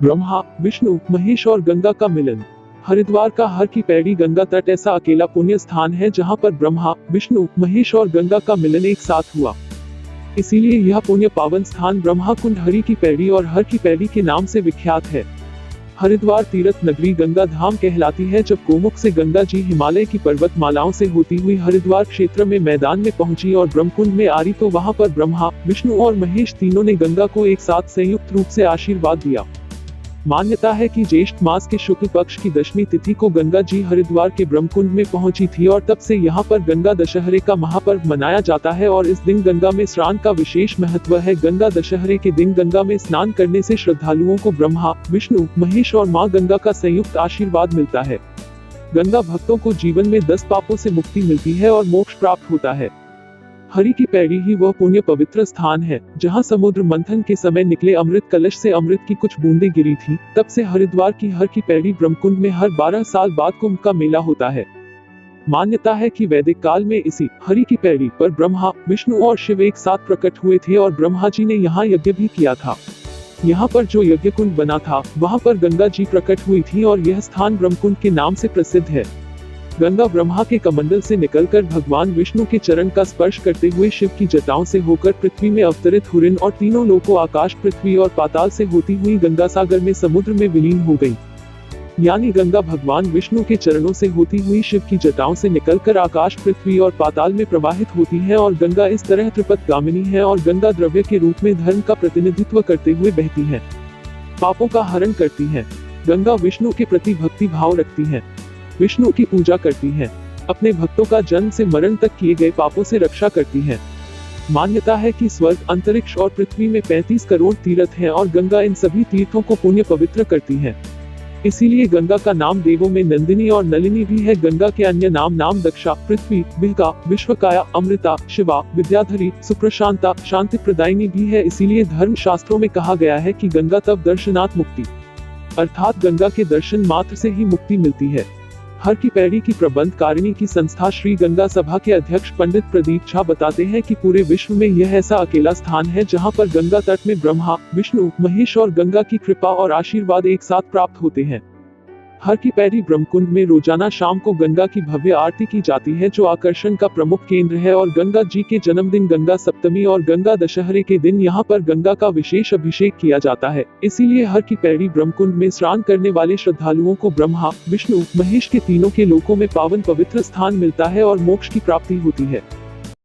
ब्रह्मा, विष्णु, महेश और गंगा का मिलन। हरिद्वार का हर की पैड़ी गंगा तट ऐसा अकेला पुण्य स्थान है जहां पर ब्रह्मा, विष्णु, महेश और गंगा का मिलन एक साथ हुआ। इसीलिए यह पुण्य पावन स्थान ब्रह्मा कुंड हरि की पैड़ी और हर की पैड़ी के नाम से विख्यात है। हरिद्वार तीर्थ नगरी गंगा धाम कहलाती है। जब गोमुख से गंगा जी हिमालय की पर्वत मालाओं से होती हुई हरिद्वार क्षेत्र में मैदान में पहुंची और ब्रह्मकुंड में आ रही तो वहां पर ब्रह्मा, विष्णु और महेश तीनों ने गंगा को एक साथ संयुक्त रूप से आशीर्वाद दिया। मान्यता है कि ज्येष्ठ मास के शुक्ल पक्ष की दशमी तिथि को गंगा जी हरिद्वार के ब्रह्मकुंड में पहुंची थी और तब से यहां पर गंगा दशहरे का महापर्व मनाया जाता है और इस दिन गंगा में स्नान का विशेष महत्व है। गंगा दशहरे के दिन गंगा में स्नान करने से श्रद्धालुओं को ब्रह्मा, विष्णु, महेश और मां गंगा का संयुक्त आशीर्वाद मिलता है। गंगा भक्तों को जीवन में 10 पापों से मुक्ति मिलती है और मोक्ष प्राप्त होता है। हरि की पैड़ी ही वह पुण्य पवित्र स्थान है जहां समुद्र मंथन के समय निकले अमृत कलश से अमृत की कुछ बूंदें गिरी थी। तब से हरिद्वार की हर की पैड़ी ब्रह्मकुंड में हर 12 साल बाद कुंभ का मेला होता है। मान्यता है कि वैदिक काल में इसी हरि की पैड़ी पर ब्रह्मा, विष्णु और शिव एक साथ प्रकट हुए थे और ब्रह्मा जी ने यहाँ यज्ञ भी किया था। यहाँ पर जो यज्ञ कुंड बना था वहाँ पर गंगा जी प्रकट हुई थी और यह स्थान ब्रह्मकुंड के नाम से प्रसिद्ध है। गंगा ब्रह्मा के कमंडल से निकलकर भगवान विष्णु के चरण का स्पर्श करते हुए शिव की जटाओं से होकर पृथ्वी में अवतरित हुई और तीनों लोकों आकाश, पृथ्वी और पाताल से होती हुई गंगा सागर में समुद्र में विलीन हो गई। यानी गंगा भगवान विष्णु के चरणों से होती हुई शिव की जटाओं से निकलकर आकाश, पृथ्वी और पाताल में प्रवाहित होती है और गंगा इस तरह त्रिपथगामिनी है और गंगा द्रव्य के रूप में धर्म का प्रतिनिधित्व करते हुए बहती है, पापों का हरण करती है। गंगा विष्णु के प्रति भक्ति भाव रखती है, विष्णु की पूजा करती है, अपने भक्तों का जन्म से मरण तक किए गए पापों से रक्षा करती है। मान्यता है कि स्वर्ग, अंतरिक्ष और पृथ्वी में 35 करोड़ तीर्थ हैं और गंगा इन सभी तीर्थों को पुण्य पवित्र करती है। इसीलिए गंगा का नाम देवों में नंदिनी और नलिनी भी है। गंगा के अन्य नाम दक्षा, पृथ्वी, बिहका, विश्वकाया, अमृता, शिवा, विद्याधरी, सुप्रशांता, शांति प्रदायिनी भी है। इसीलिए धर्म शास्त्रों में कहा गया है कि गंगा तब दर्शनात् मुक्ति, अर्थात गंगा के दर्शन मात्र से ही मुक्ति मिलती है। हर की पैड़ी की प्रबंधकारिणी की संस्था श्री गंगा सभा के अध्यक्ष पंडित प्रदीप झा बताते हैं कि पूरे विश्व में यह ऐसा अकेला स्थान है जहां पर गंगा तट में ब्रह्मा, विष्णु, महेश और गंगा की कृपा और आशीर्वाद एक साथ प्राप्त होते हैं। हर की पैड़ी ब्रह्मकुंड में रोजाना शाम को गंगा की भव्य आरती की जाती है जो आकर्षण का प्रमुख केंद्र है और गंगा जी के जन्मदिन गंगा सप्तमी और गंगा दशहरे के दिन यहाँ पर गंगा का विशेष अभिषेक किया जाता है। इसीलिए हर की पैड़ी ब्रह्मकुंड में स्नान करने वाले श्रद्धालुओं को ब्रह्मा, विष्णु, महेश के तीनों के लोकों में पावन पवित्र स्थान मिलता है और मोक्ष की प्राप्ति होती है।